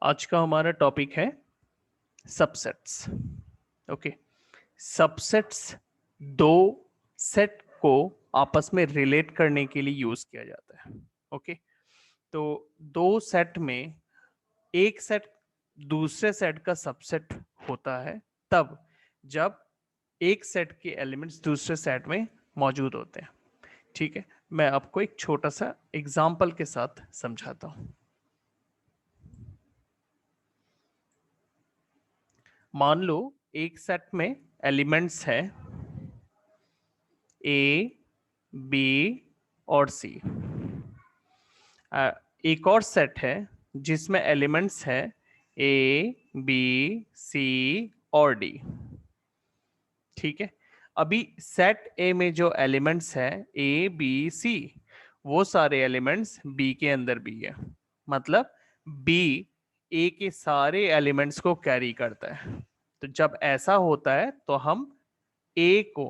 आज का हमारा टॉपिक है सबसेट्स। ओके, सबसेट्स दो सेट को आपस में रिलेट करने के लिए यूज किया जाता है। ओके, तो दो सेट में एक सेट दूसरे सेट का सबसेट होता है तब जब एक सेट के एलिमेंट्स दूसरे सेट में मौजूद होते हैं। ठीक है, मैं आपको एक छोटा सा एग्जाम्पल के साथ समझाता हूं। मान लो एक सेट में एलिमेंट्स है ए, बी और सी। एक और सेट है जिसमें एलिमेंट्स है ए, बी, सी और डी। ठीक है, अभी सेट ए में जो एलिमेंट्स है ए, बी, सी, वो सारे एलिमेंट्स बी के अंदर भी है। मतलब बी ए के सारे एलिमेंट्स को कैरी करता है। तो जब ऐसा होता है तो हम ए को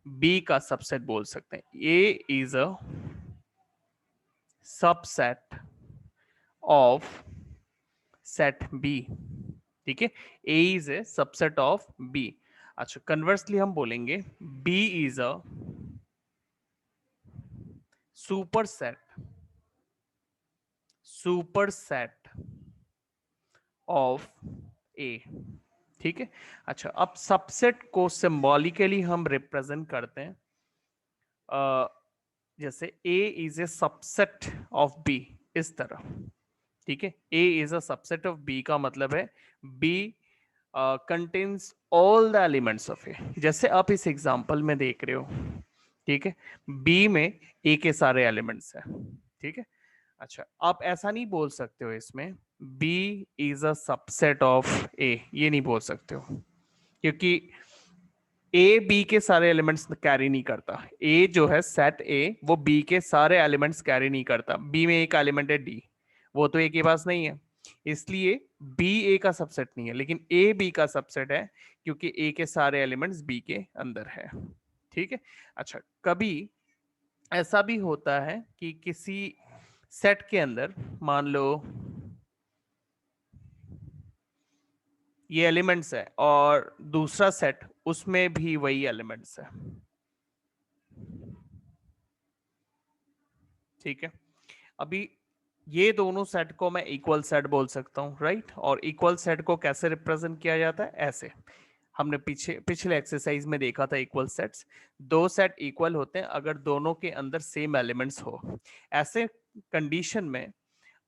बी का सबसेट बोल सकते हैं। A is a subset of set B. ठीक है, A is a subset of B. अच्छा, कन्वर्सली हम बोलेंगे B is a superset of A. ठीक है, अच्छा अब सबसेट को सिंबॉलिकली हम रिप्रेजेंट करते हैं जैसे A is a subset of B, इस तरह। ठीक है, A is a subset of B का मतलब है B contains all the elements of A, जैसे आप इस एग्जांपल में देख रहे हो। ठीक है, बी में ए के सारे एलिमेंट्स हैं। ठीक है, अच्छा आप ऐसा नहीं बोल सकते हो इसमें B is a subset of A, ये नहीं बोल सकते हो, क्योंकि ए बी के सारे एलिमेंट्स कैरी नहीं करता। ए जो है सेट ए, वो बी के सारे एलिमेंट्स कैरी नहीं करता। बी में एक एलिमेंट है डी, वो तो ए के पास नहीं है, इसलिए बी ए का सबसेट नहीं है, लेकिन ए बी का सबसेट है क्योंकि ए के सारे एलिमेंट्स बी के अंदर है। ठीक है, अच्छा कभी ऐसा भी होता है कि किसी सेट के अंदर मान लो ये एलिमेंट्स है और दूसरा सेट उसमें भी वही एलिमेंट्स है। ठीक है, अभी ये दोनों सेट को मैं इक्वल सेट बोल सकता हूं, राइट। और इक्वल सेट को कैसे रिप्रेजेंट किया जाता है? ऐसे हमने पिछले एक्सरसाइज में देखा था इक्वल सेट्स। दो सेट इक्वल होते हैं अगर दोनों के अंदर सेम एलिमेंट्स हो। ऐसे कंडीशन में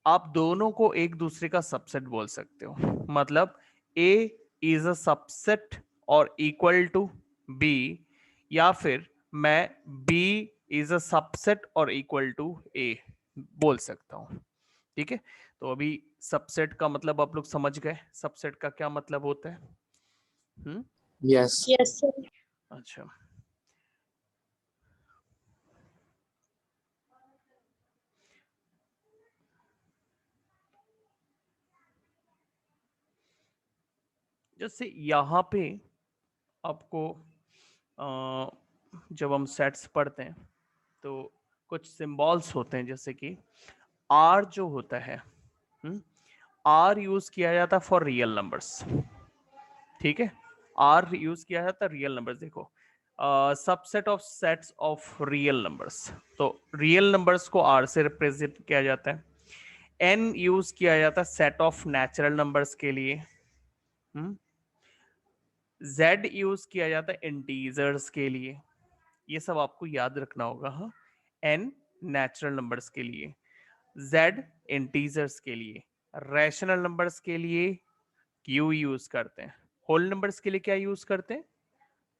आप दोनों को एक दूसरे का सबसेट बोल सकते हो। मतलब ए इज अ सबसेट और इक्वल टू बी, या फिर मैं बी इज अ सबसेट और इक्वल टू ए बोल सकता हूं। ठीक है, तो अभी सबसेट का मतलब आप लोग समझ गए सबसेट का क्या मतलब होता है। Yes. Yes, sir. अच्छा, जैसे यहाँ पे आपको जब हम सेट्स पढ़ते हैं तो कुछ सिंबल्स होते हैं, जैसे कि आर जो होता है, आर यूज किया जाता है फॉर रियल नंबर्स। ठीक है, आर यूज किया जाता है रियल नंबर्स। देखो subset of sets of real numbers, तो रियल नंबर्स को आर से रिप्रेजेंट किया जाता है। एन यूज किया जाता है सेट ऑफ नेचुरल नंबर्स के लिए। जेड यूज किया जाता है इंटीजर्स के लिए। ये सब आपको याद रखना होगा। हाँ, एन नेचुरल नंबर्स के लिए, जेड इंटीजर्स के लिए, रैशनल नंबर्स के लिए क्यू यूज करते हैं, होल नंबर्स के लिए क्या यूज करते हैं?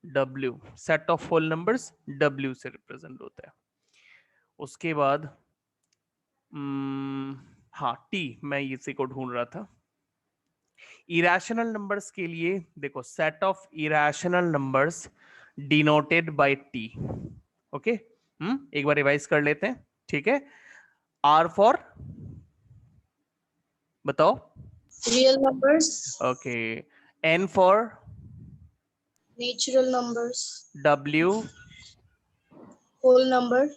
W. Set of whole numbers W से रिप्रेजेंट होता है। उसके बाद हाँ टी, मैं इसी को ढूंढ रहा था। इरेशनल नंबर्स के लिए देखो set of irrational numbers denoted by T. Okay, एक बार रिवाइज कर लेते हैं। ठीक है, आर फॉर बताओ। Real numbers, okay, N for natural numbers, W, whole number,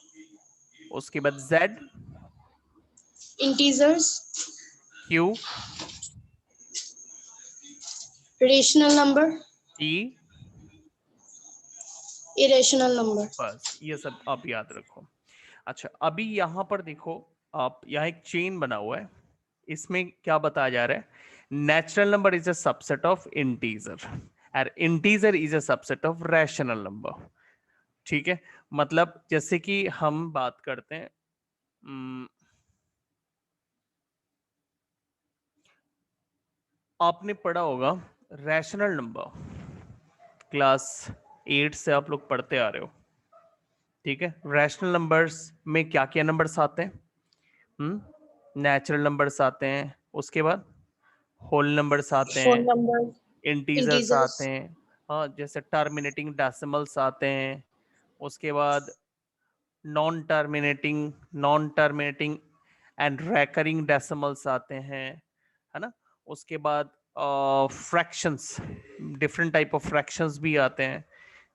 उसके बाद Z, integers, Q, Rational number, E, irrational number. बस ये सब आप याद रखो। अच्छा अभी यहाँ पर देखो, आप यहाँ एक चेन बना हुआ है, इसमें क्या बताया जा रहा है, natural number is a subset of integer और integer is a subset of rational number. ठीक है, मतलब जैसे कि हम बात करते हैं, आपने पढ़ा होगा रैशनल नंबर, क्लास 8 से आप लोग पढ़ते आ रहे हो। ठीक है, रैशनल नंबर्स में क्या क्या नंबर्स आते हैं? नेचुरल नंबर्स आते हैं, उसके बाद होल नंबर्स आते Whole हैं, number, इंटीजर्स आते integers, हैं, हाँ जैसे टर्मिनेटिंग डेसिमल्स आते हैं, उसके बाद non terminating and recurring decimals आते हैं, है ना। उसके बाद fractions, different type of fractions भी आते हैं।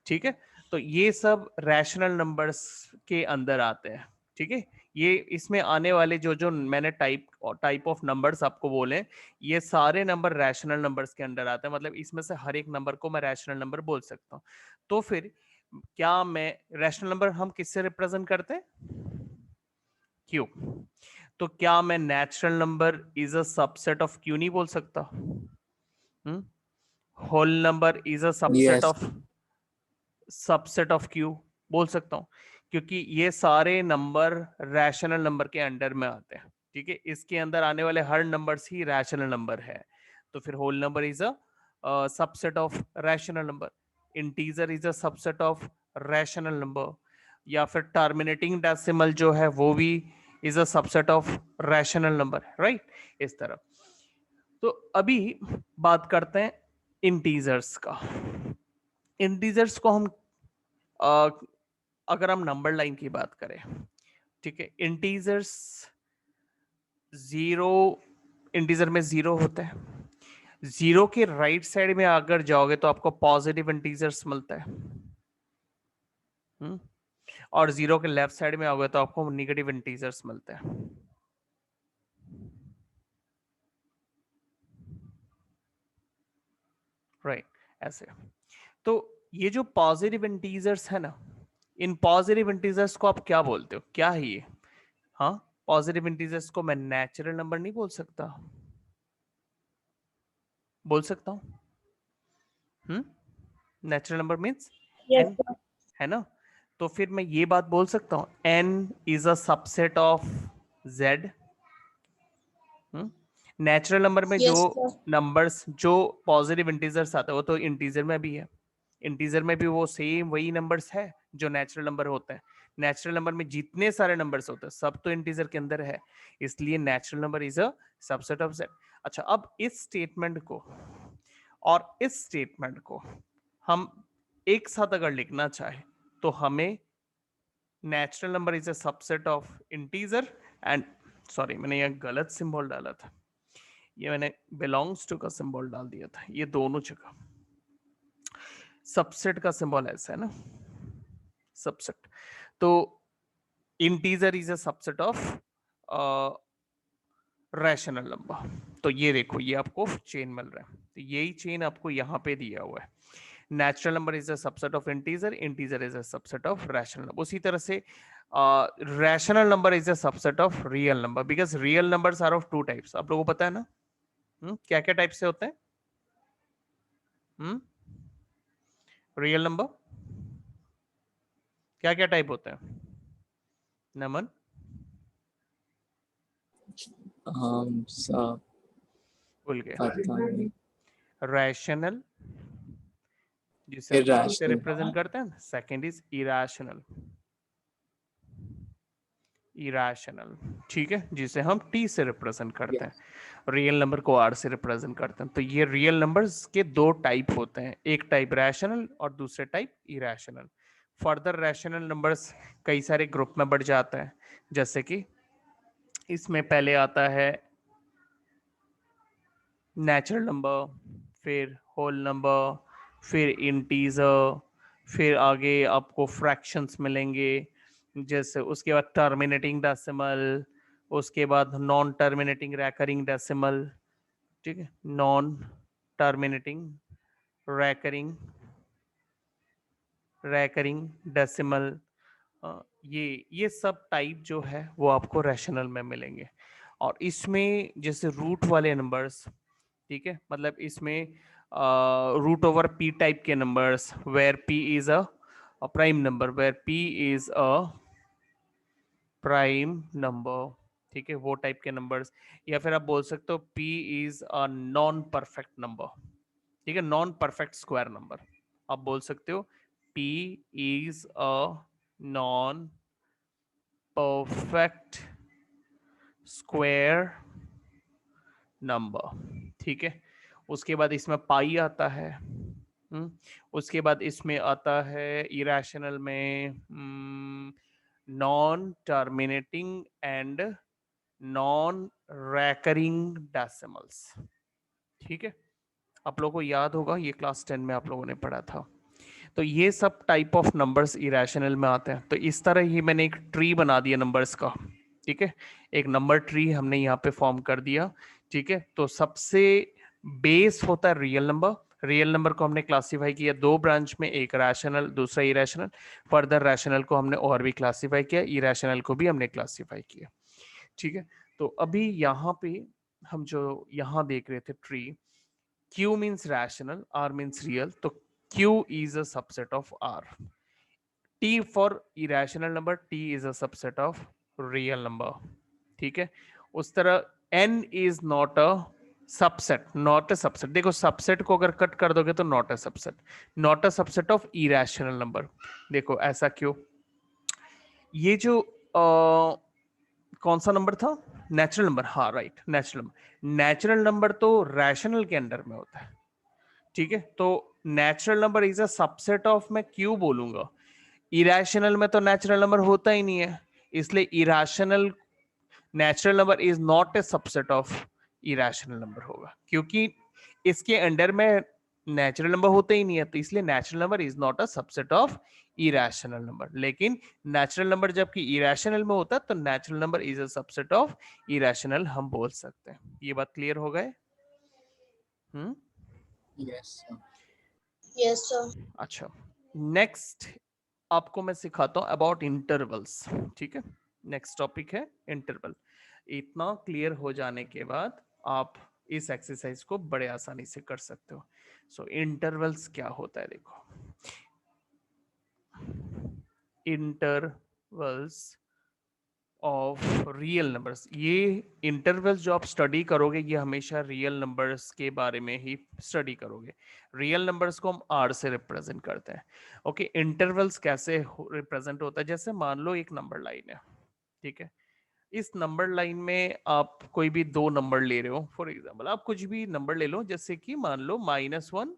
ठीक है, तो ये सब रैशनल नंबर्स के अंदर आते हैं। ठीक है, ये इसमें आने वाले जो जो मैंने टाइप ऑफ नंबर्स आपको बोले, ये सारे नंबर रैशनल नंबर्स के अंदर आते हैं, मतलब इसमें से हर एक नंबर को मैं रैशनल नंबर बोल सकता हूँ। तो फिर क्या मैं रैशनल नंबर हम किससे रिप्रेजेंट करते हैं? क्यू। तो क्या मैं natural number is a subset of Q नहीं बोल सकता? Whole number is a Yes. Subset of Q बोल सकता हूं, क्योंकि ये सारे नंबर रैशनल नंबर के अंडर में आते हैं। ठीक है, इसके अंदर आने वाले हर नंबर्स ही रैशनल नंबर है। तो फिर whole number is a subset of rational number, integer is a subset of rational number, या फिर टर्मिनेटिंग डेसिमल जो है वो भी is a subset of rational number, right, इस तरह। तो अभी बात करते हैं इंटीजर्स का। इंटीजर्स को हम अगर हम नंबर लाइन की बात करें, ठीक है, इंटीजर्स जीरो, इंटीजर में जीरो होता है, जीरो के राइट साइड में अगर जाओगे तो आपको पॉजिटिव इंटीजर्स मिलता है। और जीरो के लेफ्ट साइड में आओगे तो आपको निगेटिव इंटीजर्स मिलते हैं। राइट, ऐसे। तो ये जो पॉजिटिव इंटीजर्स है ना, इन पॉजिटिव इंटीजर्स को आप क्या बोलते हो, क्या है ये? हाँ, पॉजिटिव इंटीजर्स को मैं नेचुरल नंबर नहीं बोल सकता? बोल सकता हूँ। Natural number means yes, N, sir. है ना। तो फिर मैं ये बात बोल सकता हूँ N is a subset of Z. Natural number में जो Yes, sir. नंबर्स, जो पॉजिटिव इंटीजर्स आते हैं वो तो इंटीजर में भी है, इंटीजर में भी वो सेम वही नंबर्स है जो नेचुरल नंबर होते हैं। नेचुरल नंबर में जितने सारे नंबर्स होते हैं सब तो इंटीजर के अंदर है, इसलिए natural number is a subset of Z. अच्छा, अब इस स्टेटमेंट को और इस स्टेटमेंट को हम एक साथ अगर लिखना चाहे तो हमें natural number is a subset of integer and, sorry मैंने यह गलत सिंबल डाला था, ये मैंने बिलोंग्स टू का सिंबल डाल दिया था, ये दोनों जगह सबसेट का सिंबल ऐसा है ना, सबसेट। तो integer is a subset of rational number. तो ये देखो, ये आपको चेन मिल रहा है, तो यही चेन आपको यहाँ पे दिया हुआ है। Natural number is a subset of integer, integer is a subset of rational number. उसी तरह से rational number is a subset of real number, because real numbers are of two types. आप लोगों को पता है ना, क्या क्या टाइप से होते हैं रियल नंबर? क्या क्या टाइप होते हैं नमन? So, भूल गए। पता नहीं। रैशनल, जिसे हम ई से Irrational. रिप्रेजेंट करते हैं, सेकंड इज इरेशनल, इरेशनल, ठीक है, जिसे हम टी से रिप्रेजेंट करते हैं, Yes. रियल नंबर को आर से रिप्रेजेंट करते हैं। तो ये रियल नंबर्स के दो टाइप होते हैं, एक टाइप रैशनल और दूसरे type irrational. Further rational numbers कई सारे ग्रुप में बढ़ जाता है, जैसे कि इसमें पहले आता है नेचुरल नंबर, फिर होल नंबर, फिर इंटीजर, फिर आगे आपको फ्रैक्शंस मिलेंगे, जैसे उसके बाद टर्मिनेटिंग डेसिमल, उसके बाद नॉन टर्मिनेटिंग रैकरिंग डेसिमल, ठीक है, नॉन टर्मिनेटिंग, रैकरिंग, डेसिमल, ये सब टाइप जो है वो आपको रैशनल में मिलेंगे। और इसमें जैसे रूट वाले नंबर्स, ठीक है, मतलब इसमें रूट ओवर पी टाइप के numbers, where P is a prime number, where P is a prime number, ठीक है, वो टाइप के नंबर्स। या फिर आप बोल सकते हो P is a non perfect number, ठीक है, नॉन परफेक्ट स्क्वायर नंबर। आप बोल सकते हो P is a non perfect square number, ठीक है। उसके बाद इसमें पाई आता है, उसके बाद इसमें आता है इरेशनल में non terminating and non recurring decimals, ठीक है। आप लोगों को याद होगा, ये क्लास 10 में आप लोगों ने पढ़ा था। तो ये सब टाइप ऑफ नंबर्स इरेशनल में आते हैं। तो इस तरह ही मैंने एक ट्री बना दिया नंबर्स का, ठीक है, एक नंबर ट्री हमने यहाँ पे फॉर्म कर दिया, ठीक है। तो सबसे बेस होता है रियल नंबर। रियल नंबर को हमने क्लासिफाई किया दो ब्रांच में, एक रैशनल, दूसरा इरेशनल। फर्दर रैशनल को हमने और भी क्लासिफाई किया, इरेशनल को भी हमने क्लासिफाई किया, ठीक है। तो अभी यहाँ पे हम जो यहाँ देख रहे थे tree, Q means rational, R means real, तो Q is a subset of R. T for irrational number, T is a subset of real number, ठीक है। उस तरह N is not a subset, not a subset। देखो subset को अगर cut कर दोगे तो not a subset, not a subset of irrational number। देखो ऐसा क्यों, ये जो कौन सा नंबर था, नेचुरल नंबर, हाँ right, natural number. Natural number तो रैशनल के अंडर में होता है, ठीक है। तो natural number is a subset of, मैं क्यों बोलूंगा, इरेशनल में तो नेचुरल नंबर होता ही नहीं है, इसलिए irrational natural number is not a subset of irrational number होगा, क्योंकि इसके अंडर में नेचुरल नंबर होता ही नहीं है, तो इसलिए natural number is not a subset of irrational number. लेकिन नेचुरल नंबर जबकि इरेशनल में होता है तो natural number is a subset of irrational हम बोल सकते हैं। ये बात क्लियर हो गए? Yes, sir. Yes, sir. अच्छा, नेक्स्ट आपको मैं सिखाता हूं अबाउट इंटरवल्स, ठीक है। नेक्स्ट टॉपिक है इंटरवल। इतना क्लियर हो जाने के बाद आप इस एक्सरसाइज को बड़े आसानी से कर सकते हो। सो इंटरवल्स क्या होता है, देखो इंटरवल्स ऑफ रियल नंबर्स। ये इंटरवल्स जो आप स्टडी करोगे ये हमेशा रियल नंबर्स के बारे में ही स्टडी करोगे। रियल नंबर्स को हम आर से रिप्रेजेंट करते हैं। ओके, इंटरवल्स कैसे रिप्रेजेंट होता है, जैसे मान लो एक नंबर लाइन है, ठीक है। इस नंबर लाइन में आप कोई भी दो नंबर ले रहे हो, फॉर एग्जाम्पल आप कुछ भी नंबर ले लो, जैसे कि मान लो -1,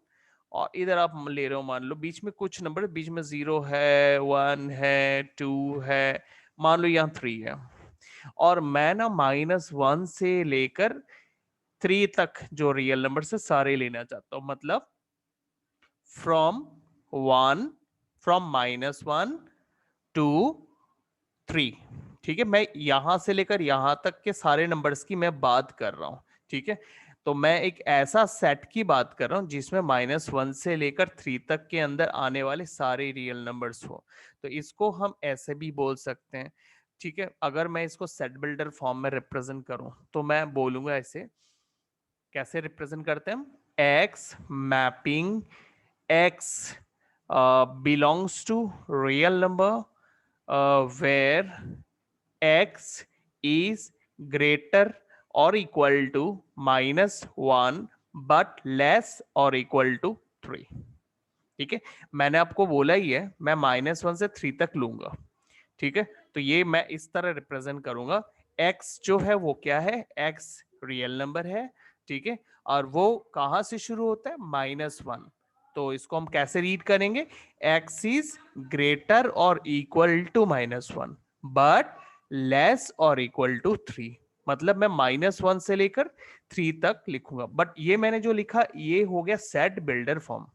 और इधर आप ले रहे हो, मान लो बीच में कुछ नंबर, बीच में 0 है, 1 है, 2 है, मान लो यहाँ 3 है। और मैं ना -1 से लेकर 3 तक जो रियल नंबर से सारे लेना चाहता हूँ, मतलब फ्रॉम -1 टू 3, ठीक है। मैं यहां से लेकर यहां तक के सारे नंबर्स की मैं बात कर रहा हूं, ठीक है। तो मैं एक ऐसा सेट की बात कर रहा हूं जिसमें -1 से लेकर 3 तक के अंदर आने वाले सारे रियल नंबर्स हो। तो इसको हम ऐसे भी बोल सकते हैं, ठीक है। अगर मैं इसको सेट बिल्डर फॉर्म में रिप्रेजेंट करूं तो मैं बोलूंगा ऐसे, कैसे रिप्रेजेंट करते हैं हम, x mapping x belongs to real number where x is greater or equal to -1 but less or equal to 3, ठीक है। मैंने आपको बोला ही है मैं -1 से 3 तक लूंगा, ठीक है। तो ये मैं इस तरह रिप्रेजेंट करूंगा। x जो है वो क्या है, x रियल नंबर है, ठीक है, और वो कहां से शुरू होता है, -1। तो इसको हम कैसे रीड करेंगे, x इज ग्रेटर और इक्वल टू -1 बट लेस और इक्वल टू 3। मतलब मैं -1 से लेकर 3 तक लिखूंगा, बट ये मैंने जो लिखा ये हो गया set builder form,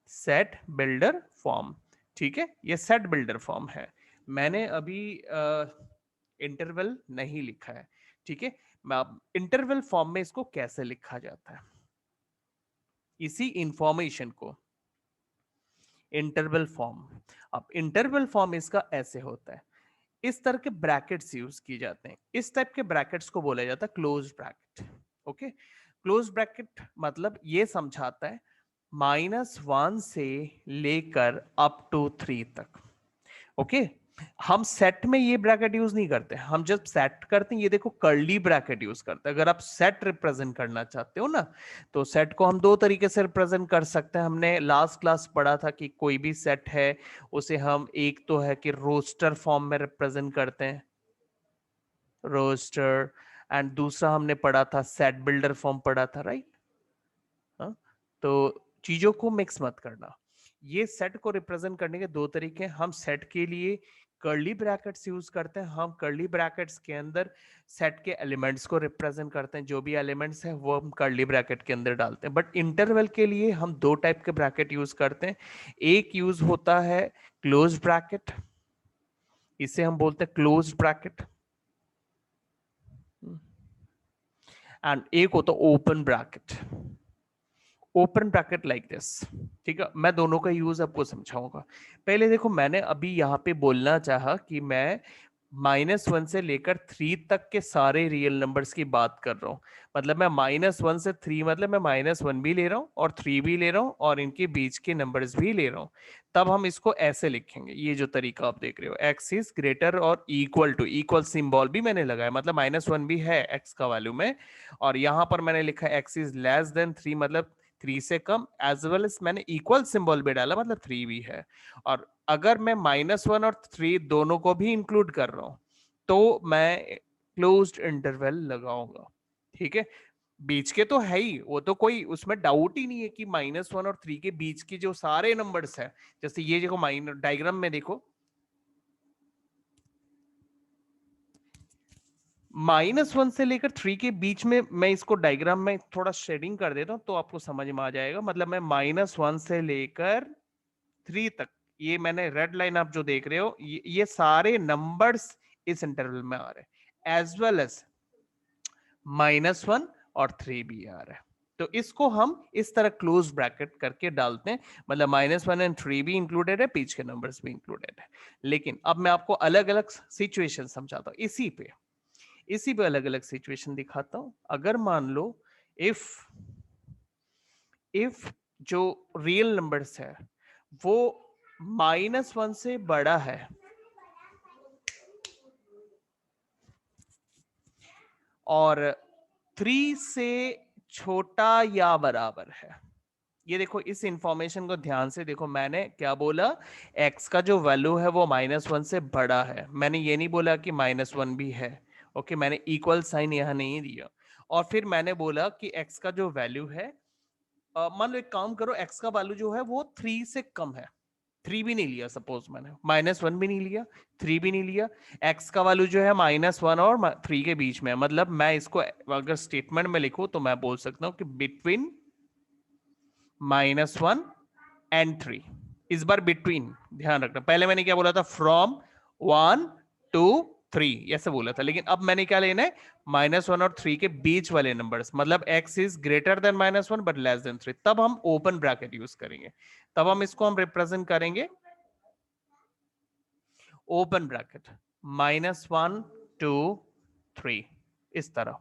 set builder form, ठीक है। ये सेट बिल्डर फॉर्म है, मैंने अभी इंटरवल नहीं लिखा है, ठीक है। इंटरवल फॉर्म में इसको कैसे लिखा जाता है, इसी इंफॉर्मेशन को इंटरवल फॉर्म। अब इंटरवल फॉर्म इसका ऐसे होता है, इस तरह के ब्रैकेट्स यूज किए जाते हैं, इस टाइप के ब्रैकेट्स को बोला जाता है close bracket. Okay, close bracket मतलब ये समझाता है -1 से लेकर अप टू 3 तक। ओके, हम सेट में ये ब्रैकेट यूज नहीं करते, हम जब सेट करते हैं ये देखो कर्ली ब्रैकेट यूज करते हैं। अगर आप सेट रिप्रेजेंट करना चाहते हो ना, तो सेट को हम दो तरीके से रिप्रेजेंट कर सकते हैं। हमने लास्ट क्लास पढ़ा था कि कोई भी सेट है उसे हम, एक तो है कि रोस्टर फॉर्म में रिप्रेजेंट करते हैं, रोस्टर, एंड दूसरा हमने पढ़ा था सेट बिल्डर फॉर्म पढ़ा था, राइट। हाँ, तो चीजों को मिक्स मत करना। ये सेट को रिप्रेजेंट करने के दो तरीके हैं। हम सेट के लिए कर्ली ब्रैकेट्स यूज करते हैं, हम कर्ली ब्रैकेट्स के अंदर सेट के एलिमेंट्स को रिप्रेजेंट करते हैं, जो भी एलिमेंट्स है वो हम कर्ली ब्रैकेट के अंदर डालते हैं। बट इंटरवल के लिए हम दो टाइप के ब्रैकेट यूज करते हैं। एक यूज होता है क्लोज ब्रैकेट, इसे हम बोलते हैं क्लोज ब्रैकेट, एंड एक होता है open bracket. Open bracket like this, ठीक है। मैं दोनों का यूज आपको समझाऊंगा। पहले देखो, मैंने अभी यहाँ पे बोलना चाहा कि मैं -1 से लेकर 3 तक के सारे रियल नंबर्स की बात कर रहा हूँ। मतलब मैं -1 से 3, मतलब मैं -1 भी ले रहा हूँ और 3 भी ले रहा हूँ और इनके बीच के नंबर्स भी ले रहा हूँ। तब हम इसको ऐसे लिखेंगे, ये जो तरीका आप देख रहे हो, x इज ग्रेटर और इक्वल टू, इक्वल सिंबल भी मैंने लगाया, मतलब -1 भी है x का वैल्यू में, और यहाँ पर मैंने लिखा x इज लेस देन 3, मतलब 3 से कम, एज वेल एज मैंने इक्वल सिंबल भी डाला, मतलब 3 भी है। और अगर मैं -1 और 3 दोनों को भी इंक्लूड कर रहा हूं तो मैं क्लोज्ड इंटरवल लगाऊंगा, ठीक है। बीच के तो है ही, वो तो कोई उसमें डाउट ही नहीं है कि -1 और 3 के बीच के जो सारे नंबर्स है, जैसे ये देखो माइनर डायग्राम में देखो, -1 से लेकर 3 के बीच में, मैं इसको डायग्राम में थोड़ा शेडिंग कर देता हूं तो आपको समझ में आ जाएगा। मतलब मैं -1 से लेकर 3 तक, ये मैंने रेड लाइन आप जो देख रहे हो, ये सारे नंबर्स इस इंटरवल में आ रहे हैं, एज वेल एज -1 और 3 भी आ रहा है। तो इसको हम इस तरह क्लोज ब्रैकेट करके डालते हैं, मतलब -1 एंड 3 भी इंक्लूडेड है, बीच के नंबर्स भी इंक्लूडेड है। लेकिन अब मैं आपको अलग अलग सिचुएशन समझाता हूं, इसी पे अलग अलग सिचुएशन दिखाता हूं। अगर मान लो इफ जो रियल नंबर्स है वो -1 से बड़ा है और 3 से छोटा या बराबर है। ये देखो, इस इंफॉर्मेशन को ध्यान से देखो, मैंने क्या बोला, x का जो वैल्यू है वो -1 से बड़ा है, मैंने ये नहीं बोला कि -1 भी है। ओके, मैंने इक्वल साइन यहां नहीं दिया। और फिर मैंने बोला कि x का जो वैल्यू है, मान लो एक काम करो, x का वैल्यू जो है वो 3 से कम है, 3 भी नहीं लिया, सपोज मैंने -1 भी नहीं लिया, 3 भी नहीं लिया, x का वैल्यू जो है -1 और 3 के बीच में है। मतलब मैं इसको अगर स्टेटमेंट में लिखूं तो मैं बोल सकता हूं कि बिटवीन -1 एंड 3। इस बार बिटवीन ध्यान रखना, पहले मैंने क्या बोला था, फ्रॉम 1 टू 3 ऐसे बोला था, लेकिन अब मैंने क्या लेना है, -1 और 3 के बीच वाले नंबर्स, मतलब x is greater than -1 but less than 3, तब हम ओपन ब्रैकेट यूज करेंगे। तब हम इसको हम रिप्रेजेंट करेंगे ओपन ब्रैकेट, -1 टू 3, इस तरह।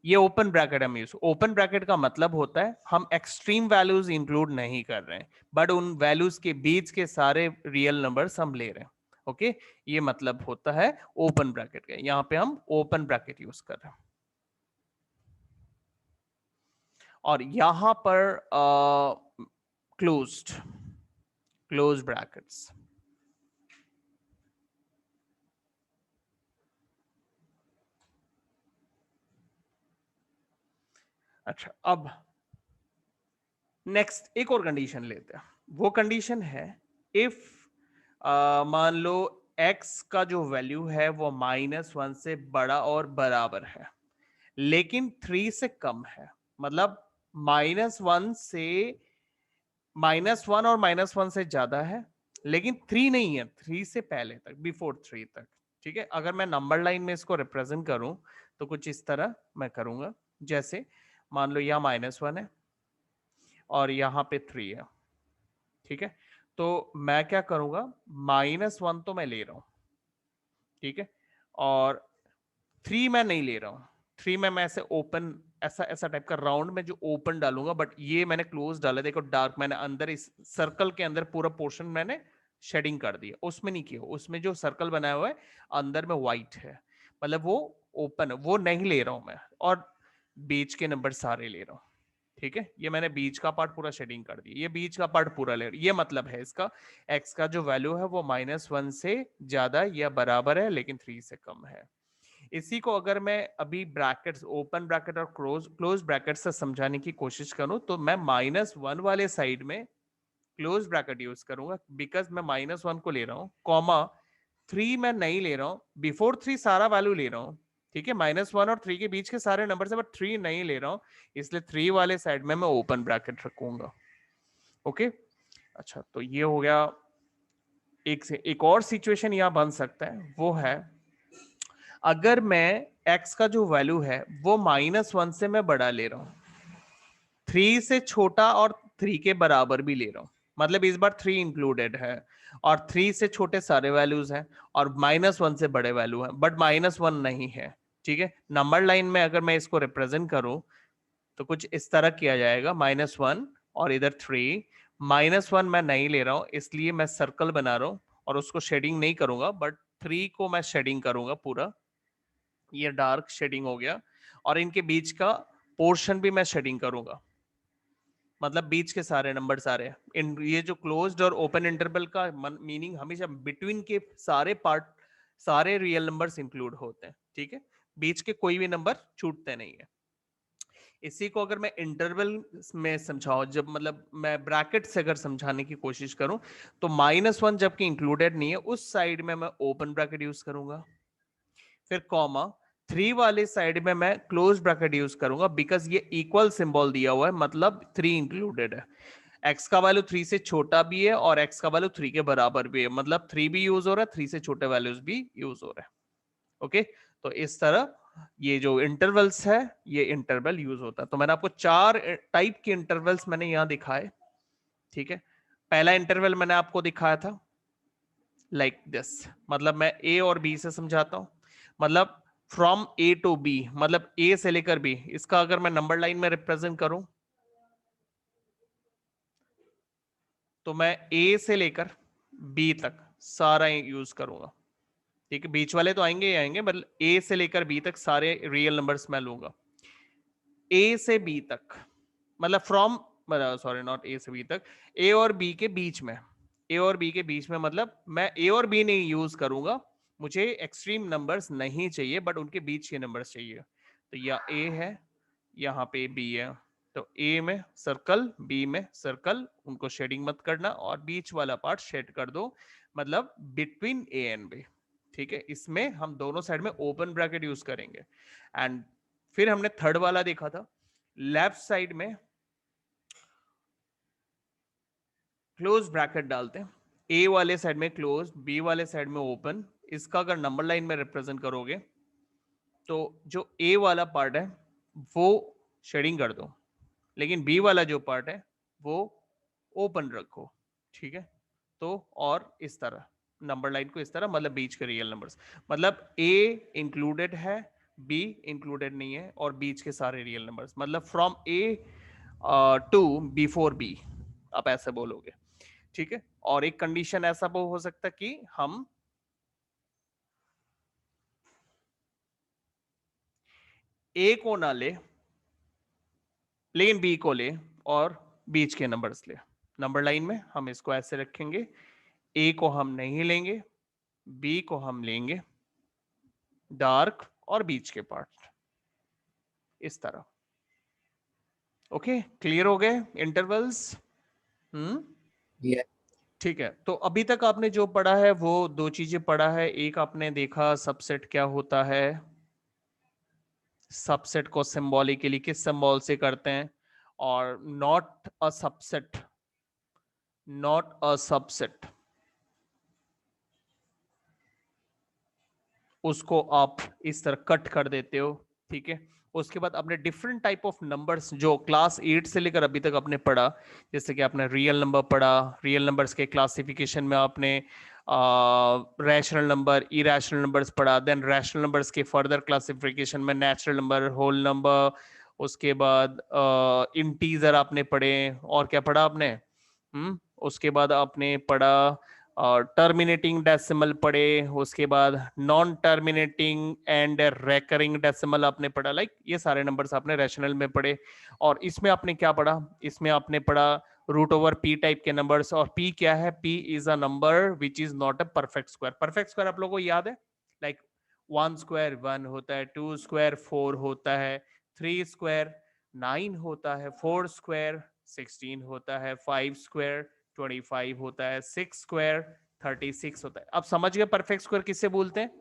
ये ओपन ब्रैकेट हम यूज, ओपन ब्रैकेट का मतलब होता है हम एक्सट्रीम वैल्यूज इंक्लूड नहीं कर रहे हैं, बट उन वैल्यूज के बीच के सारे रियल नंबर्स हम ले रहे हैं। ओके, ये मतलब होता है ओपन ब्रैकेट का, यहां पे हम ओपन ब्रैकेट यूज कर रहे हैं। और यहां पर क्लोज ब्रैकेट्स। अच्छा, अब नेक्स्ट एक और कंडीशन लेते हैं। वो कंडीशन है इफ मान लो x का जो वैल्यू है वो -1 से बड़ा और बराबर है, लेकिन 3 से कम है। मतलब -1 से -1 और -1 से ज्यादा है, लेकिन 3 नहीं है, 3 से पहले तक, बिफोर 3 तक। ठीक है, अगर मैं नंबर लाइन में इसको रिप्रेजेंट करूं तो कुछ इस तरह मैं करूंगा, जैसे मान लो यहाँ -1 है और यहाँ पे 3 है। ठीक है, तो मैं क्या करूंगा, -1 तो मैं ले रहा हूं, ठीक है, और 3 मैं नहीं ले रहा हूं। 3 में मैं ऐसे ओपन, ऐसा ऐसा टाइप का राउंड में जो ओपन डालूंगा, बट ये मैंने क्लोज डाला, देखो डार्क मैंने अंदर इस सर्कल के अंदर पूरा पोर्शन मैंने शेडिंग कर दिया, उसमें नहीं किया, उसमें जो सर्कल बनाया हुआ है अंदर में व्हाइट है, मतलब वो ओपन है, वो नहीं ले रहा हूं मैं, और बीच के नंबर सारे ले रहा हूं। ठीक है, ये मैंने बीच का पार्ट पूरा शेडिंग कर दिया, ये बीच का पार्ट पूरा ले, ये मतलब है इसका x का जो वैल्यू है वो -1 से ज्यादा या बराबर है लेकिन 3 से कम है। इसी को अगर मैं अभी ब्रैकेट्स, ओपन ब्रैकेट और क्लोज ब्रैकेट से समझाने की कोशिश करूं तो मैं -1 वाले साइड में क्लोज ब्रैकेट यूज करूंगा, बिकॉज मैं -1 को ले रहा हूं, कॉमा 3 मैं नहीं ले रहा हूं, बिफोर 3 सारा वैल्यू ले रहा हूं। ठीक है, -1 और 3 के बीच के सारे नंबर से, बट 3 नहीं ले रहा हूं, इसलिए 3 वाले साइड में मैं ओपन ब्रैकेट रखूंगा। ओके, अच्छा, तो ये हो गया। एक और सिचुएशन यहां बन सकता है, वो है अगर मैं x का जो वैल्यू है वो -1 से मैं बड़ा ले रहा हूं, 3 से छोटा और 3 के बराबर भी ले रहा हूं, मतलब इस बार 3 इंक्लूडेड है और 3 से छोटे सारे वैल्यूज हैं और -1 से बड़े वैल्यू हैं, बट -1 नहीं है। ठीक है, नंबर लाइन में अगर मैं इसको रिप्रेजेंट करूं तो कुछ इस तरह किया जाएगा, -1 और इधर 3, -1 मैं नहीं ले रहा हूं इसलिए मैं सर्कल बना रहा हूं और उसको शेडिंग नहीं करूंगा, बट 3 को मैं शेडिंग करूंगा पूरा, ये डार्क शेडिंग हो गया, और इनके बीच का पोर्शन भी मैं शेडिंग करूंगा, मतलब बीच के सारे नंबर सारे इन, ये जो क्लोज्ड और ओपन इंटरवल का मीनिंग हमेशा बिटवीन के सारे पार्ट, सारे रियल नंबर्स इंक्लूड होते हैं। ठीक है, बीच के कोई भी नंबर छूटते नहीं है। इसी को अगर मैं इंटरवल में समझाऊं, जब मतलब मैं ब्रैकेट से अगर समझाने की कोशिश करूं तो -1 जबकि इंक्लूडेड नहीं है उस साइड में मैं ओपन ब्रैकेट यूज करूंगा, फिर कॉमा 3 वाले साइड में मैं क्लोज ब्रैकेट यूज करूंगा, बिकॉज ये इक्वल सिंबल दिया हुआ है, मतलब 3 इंक्लूडेड है, x का वैल्यू 3 से छोटा भी है और x का वैल्यू 3 के बराबर भी है, मतलब 3 भी यूज हो रहा है, 3 से छोटे वैल्यूज भी यूज हो रहे हैं। ओके, तो इस तरह ये जो इंटरवल्स है ये इंटरवल यूज होता है। तो मैंने आपको 4 टाइप के इंटरवल्स मैंने यहां दिखाए। ठीक है, पहला इंटरवल मैंने आपको दिखाया था लाइक दिस, मतलब मैं a और b से समझाता हूं, मतलब फ्रॉम a टू b, मतलब a से लेकर b, इसका अगर मैं नंबर लाइन में रिप्रेजेंट करूं तो मैं a से लेकर b तक सारा यूज करूंगा। ठीक है, बीच वाले तो आएंगे ही आएंगे, मतलब a से लेकर b तक सारे रियल नंबर्स मैं लूंगा, a से b तक, मतलब फ्रॉम, सॉरी नॉट a से b तक, a और b के बीच में, a और b के बीच में, मतलब मैं a और b नहीं यूज करूंगा, मुझे एक्सट्रीम नंबर्स नहीं चाहिए बट उनके बीच के नंबर्स चाहिए। तो या a है, यहाँ पे b है, तो a में सर्कल, b में सर्कल, उनको शेडिंग मत करना और बीच वाला पार्ट शेड कर दो, मतलब बिटवीन a एंड b। ठीक है, इसमें हम दोनों साइड में ओपन ब्रैकेट यूज करेंगे। एंड फिर हमने थर्ड वाला देखा था, लेफ्ट साइड में क्लोज ब्रैकेट डालते हैं, ए वाले साइड में क्लोज, बी वाले साइड में ओपन, इसका अगर नंबर लाइन में रिप्रेजेंट करोगे तो जो ए वाला पार्ट है वो शेडिंग कर दो, लेकिन बी वाला जो पार्ट है वो ओपन रखो। ठीक है, तो और इस तरह नंबर लाइन को इस तरह, मतलब बीच के रियल नंबर्स, मतलब ए इंक्लूडेड है, बी इंक्लूडेड नहीं है और बीच के सारे रियल नंबर्स, मतलब from A to before B, आप ऐसे बोलोगे। ठीक है, और एक कंडीशन ऐसा वो हो सकता है कि हम ए को ना ले लेकिन बी को ले और बीच के नंबर्स ले। नंबर लाइन में हम इसको ऐसे रखेंगे, ए को हम नहीं लेंगे, बी को हम लेंगे, डार्क और बीच के पार्ट इस तरह। ओके, क्लियर हो गए इंटरवल्स? Yeah. ठीक है, तो अभी तक आपने जो पढ़ा है वो दो चीजें पढ़ा है, एक आपने देखा सबसेट क्या होता है, सबसेट को सिंबॉलिकली किस सिंबल से करते हैं, और not a subset, not a subset, उसको आप इस तरह कट कर देते हो, ठीक है। उसके बाद आपने डिफरेंट टाइप ऑफ नंबर्स जो क्लास 8 से लेकर अभी तक आपने पढ़ा, जैसे कि आपने रियल नंबर पढ़ा, रियल नंबर्स के क्लासिफिकेशन में आपने रैशनल नंबर, इरेशनल नंबर्स पढ़ा, देन रैशनल नंबर्स के फर्दर क्लासिफिकेशन में नेचुरल नंबर, होल नंबर, उसके बाद इंटीजर आपने पढ़े, और क्या पढ़ा आपने, उसके बाद आपने पढ़ा टर्मिनेटिंग डेसिमल पढ़े, उसके बाद non terminating and recurring decimal आपने पढ़ा, लाइक ये सारे नंबर्स आपने रैशनल में पढ़े। और इसमें आपने क्या पढ़ा, इसमें आपने पढ़ा रूट ओवर पी टाइप के नंबर्स, और पी क्या है, P is a number which is not a perfect square. Perfect square आप लोगों को याद है, लाइक 1 स्क्वायर 1 होता है, 2 स्क्वायर 4 होता है, 3 स्क्वायर 9 होता है, 4 स्क्वायर 16 होता है, 5 स्क्वायर 25 होता है, 6 स्क्वायर 36 होता है। अब समझ गए परफेक्ट स्क्वायर किससे बोलते हैं?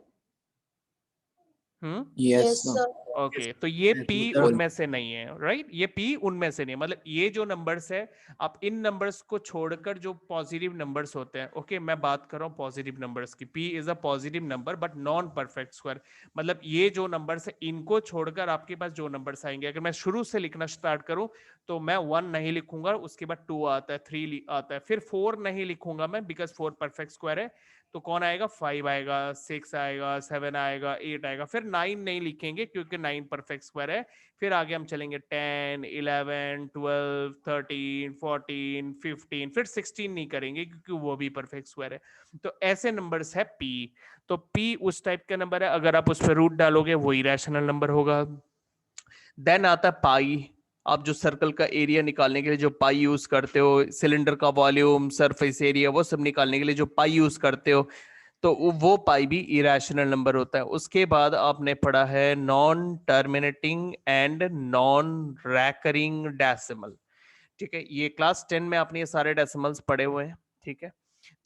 Yes, Yes, sir. sir. Okay, तो ये P Total. उनमें से नहीं है, राइट, ये P उनमें से नहीं है। मतलब ये जो नंबर्स है, आप इन नंबर्स को छोड़कर जो पॉजिटिव नंबर्स होते हैं, ओके, मैं बात कर रहा हूँ पॉजिटिव नंबर्स की, P is a positive number but non perfect square. मतलब ये जो नंबर्स है, इनको छोड़कर आपके पास जो नंबर्स आएंगे, अगर मैं शुरू से लिखना स्टार्ट करूं तो मैं 1 नहीं लिखूंगा, उसके बाद 2 आता है, 3 आता है, फिर 4 नहीं लिखूंगा मैं, बिकॉज 4 परफेक्ट स्क्वायर है। तो कौन आएगा, 5 आएगा, 6 आएगा, 7 आएगा, 8 आएगा, फिर 9 नहीं लिखेंगे क्योंकि 9 परफेक्ट स्क्वायर है। फिर आगे हम चलेंगे 10, 11, 12, 13, 14, 15, फिर 16 नहीं करेंगे क्योंकि वो भी परफेक्ट स्क्वायर है। तो ऐसे नंबर्स है P। तो P उस टाइप का नंबर है, अगर आप उस पर रूट डालोगे वो इरेशनल नंबर होगा। देन आता है पाई। आप जो सर्कल का एरिया निकालने के लिए जो पाई यूज करते हो, सिलेंडर का वॉल्यूम, सरफेस एरिया, वो सब निकालने के लिए जो पाई यूज करते हो, तो वो पाई भी इरेशनल नंबर होता है। उसके बाद आपने पढ़ा है non terminating and non recurring decimal, ठीक है। ये क्लास 10 में आपने ये सारे डेसिमल्स पढ़े हुए हैं, ठीक है।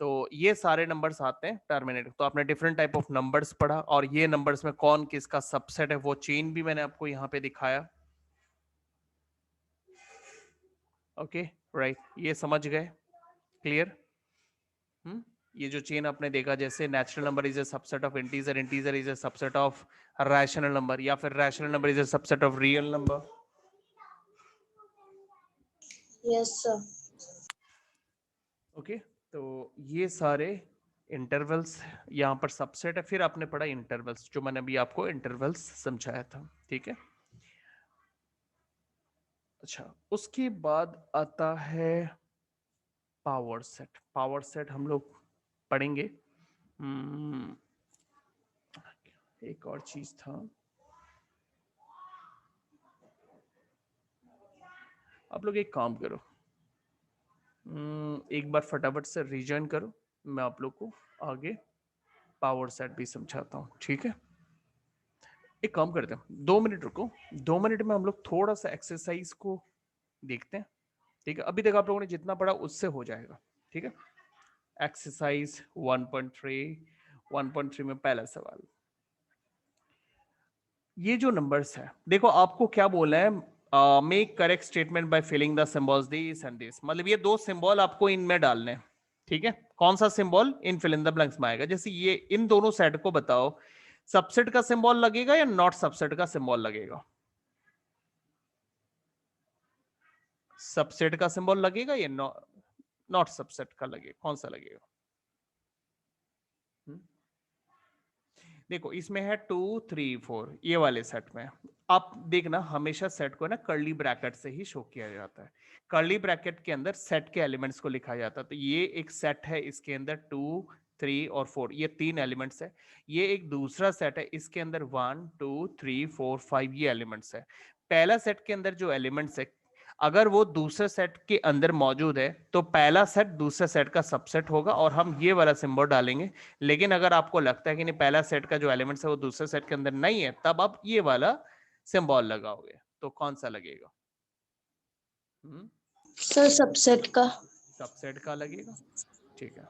तो ये सारे नंबर्स आते हैं टर्मिनेटिंग। तो आपने डिफरेंट टाइप ऑफ नंबर्स पढ़ा, और ये नंबर्स में कौन किसका सबसेट है वो चेन भी मैंने आपको यहाँ पे दिखाया। ओके, राइट, ये समझ गए, क्लियर। ये जो चेन आपने देखा, जैसे natural number is a subset of integer, integer is a subset of rational number, या फिर rational number is a subset of real number. Yes, sir. Okay, तो ये सारे इंटरवल्स यहाँ पर सबसेट है। फिर आपने पढ़ा इंटरवल्स, जो मैंने अभी आपको इंटरवल्स समझाया था, ठीक है। अच्छा, उसके बाद आता है पावर सेट। पावर सेट हम लोग पढ़ेंगे। एक और चीज था, आप लोग एक काम करो, एक बार फटाफट से रिजॉइन करो, मैं आप लोग को आगे पावर सेट भी समझाता हूँ, ठीक है। एक काम करते हैं, 2 मिनट रुको, 2 मिनट में हम लोग थोड़ा सा एक्सरसाइज को देखते हैं, ठीक है। अभी तक आप लोगों ने जितना पढ़ा उससे हो जाएगा, ठीक है। एक्सरसाइज 1.3 में पहला सवाल, ये जो नंबर्स है, देखो आपको क्या बोला है, make correct statement by filling the symbols this and this. मतलब ये 2 सिंबल आपको इनमें डालने हैं, ठीक है। कौन सा सिंबल इन फिल इन द ब्लैंक्स में आएगा, जैसे ये इन दोनों सेट को बताओ, सबसेट का सिंबल लगेगा या नॉट सबसेट का सिंबल लगेगा? सबसेट का सिंबल लगेगा या नॉट सबसेट का लगेगा, कौन सा लगेगा? देखो इसमें है 2, 3, 4, ये वाले सेट में आप देखना, हमेशा सेट को ना कर्ली ब्रैकेट से ही शो किया जाता है। कर्ली ब्रैकेट के अंदर सेट के एलिमेंट्स को लिखा जाता है। तो ये एक सेट है, इसके अंदर 2, 3 और 4, ये 3 एलिमेंट्स है। ये एक दूसरा सेट है, इसके अंदर 1, 2, 3, 4, 5 ये एलिमेंट्स है। पहला सेट के अंदर जो एलिमेंट्स है, अगर वो दूसरे सेट के अंदर मौजूद है तो पहला सेट दूसरे सेट का सबसेट होगा और हम ये वाला सिंबल डालेंगे। लेकिन अगर आपको लगता है कि नहीं, पहला सेट का जो एलिमेंट्स है वो दूसरे सेट के अंदर नहीं है, तब आप ये वाला सिंबल लगाओगे। तो कौन सा लगेगा? सर सबसेट का। सबसेट का लगेगा, ठीक है।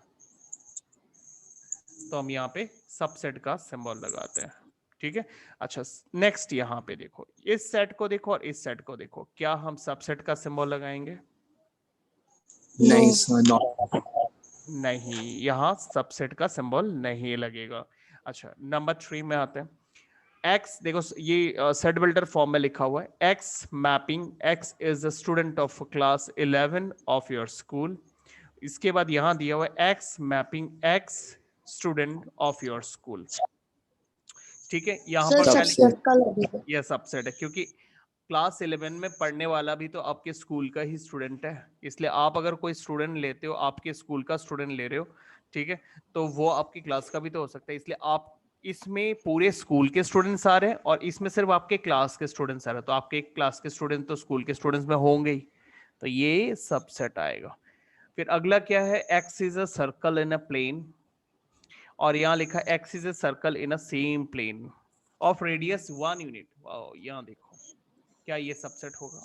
तो हम यहाँ पे सबसेट का सिंबल लगाते हैं, ठीक है। अच्छा, नेक्स्ट यहाँ पे देखो, इस सेट को देखो और इस सेट को देखो, क्या हम सबसेट का सिंबल लगाएंगे? नहीं No. sir, not. नहीं, यहाँ सबसेट का सिंबल नहीं लगेगा। अच्छा नंबर 3 में आते हैं। एक्स देखो ये सेट बिल्डर फॉर्म में लिखा हुआ है, x mapping x is a student of class 11 of your school. इसके बाद यहां दिया हुआ है x mapping x student of your school. ठीक है, यहाँ सर पर क्या लिखा सबसेट का लगेगा। है? यह सबसेट है क्योंकि क्लास 11 में पढ़ने वाला भी तो आपके स्कूल का ही स्टूडेंट है, इसलिए आप अगर कोई स्टूडेंट लेते हो, आपके स्कूल का स्टूडेंट ले रहे हो, ठीक है, तो वो आपकी क्लास का भी तो हो सकता है, इसलिए आप इसमें पूरे स्कूल के स्टूडेंट्स आ रहे हैं और इसमें सिर्फ आपके क्लास के स्टूडेंट्स आ रहे हैं, तो आपके क्लास के स्टूडेंट तो स्कूल के स्टूडेंट्स में होंगे ही, तो ये सबसेट आएगा। फिर अगला क्या है, X is a circle in a plane, और यहाँ लिखा X is a circle in a same plane of radius 1 unit. यहाँ देखो क्या ये सबसेट होगा?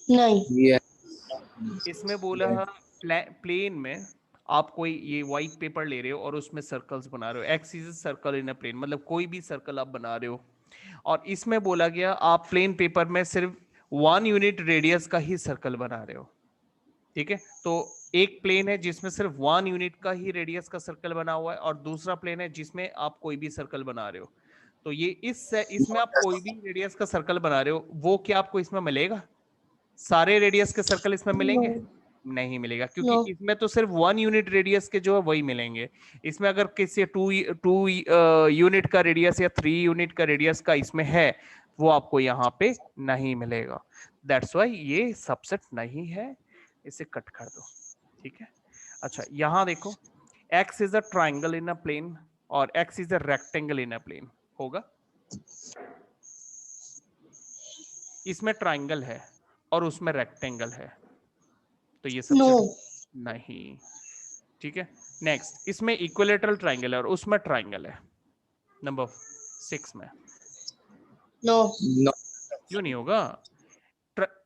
नहीं। yes, इसमें बोला प्लेन में आप कोई ये व्हाइट पेपर ले रहे हो और उसमें सर्कल्स बना रहे हो, X is circle in a plane, मतलब कोई भी सर्कल आप बना रहे हो, और इसमें बोला गया आप प्लेन पेपर में सिर्फ 1 यूनिट रेडियस का ही सर्कल बना रहे हो। ठीक है, तो एक प्लेन है जिसमें सिर्फ 1 यूनिट का ही रेडियस का सर्कल बना हुआ है और दूसरा प्लेन है जिसमें आप कोई भी सर्कल बना रहे हो। तो ये इसमें आप कोई भी रेडियस का सर्कल बना रहे हो, वो क्या आपको इसमें मिलेगा? सारे रेडियस के सर्कल इसमें मिलेंगे? नहीं मिलेगा, क्योंकि नो। इसमें तो सिर्फ 1 यूनिट रेडियस के जो है वही मिलेंगे। इसमें अगर किसी 2 यूनिट का रेडियस या 3 यूनिट का रेडियस का इसमें है, वो आपको यहाँ पे नहीं मिलेगा। दैट्स वाई ये सबसेट नहीं है, इसे कट कर दो। ठीक है, अच्छा यहां देखो, x is a triangle in a plane और x is a rectangle in a plane होगा? इसमें ट्राइंगल है और उसमें रेक्टेंगल है, तो ये नो। सबसे नहीं। ठीक है, नेक्स्ट, इसमें इक्विलेटरल ट्राइंगल है और उसमें ट्राइंगल है, नंबर 6 में। नो। no, क्यों नहीं होगा?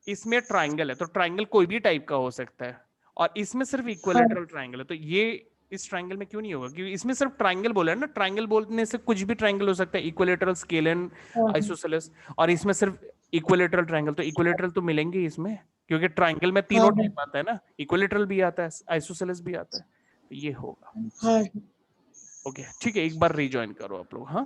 इसमें ट्राइंगल है तो ट्राइंगल कोई भी टाइप का हो सकता है, और इसमें सिर्फ इक्विलेटरल ट्राइंगल है, तो ये इस ट्राइंगल में क्यों नहीं होगा? क्योंकि इसमें सिर्फ ट्राइंगल बोला है ना, ट्राइंगल बोलने से कुछ भी ट्राइंगल हो सकता है, इक्विलेटरल, स्केलन, आइसोसेलेस, और इसमें सिर्फ इक्विलेटरल ट्राइंगल, तो इक्विलेटरल तो मिलेंगे ही इसमें, क्योंकि ट्राइंगल में तीनों टाइप आता है ना, इक्विलेटरल भी आता है, आइसोसेलेस भी आता है, तो ये होगा। हाँ। ओके ठीक है, एक बार रिजॉइन करो आप लोग। हाँ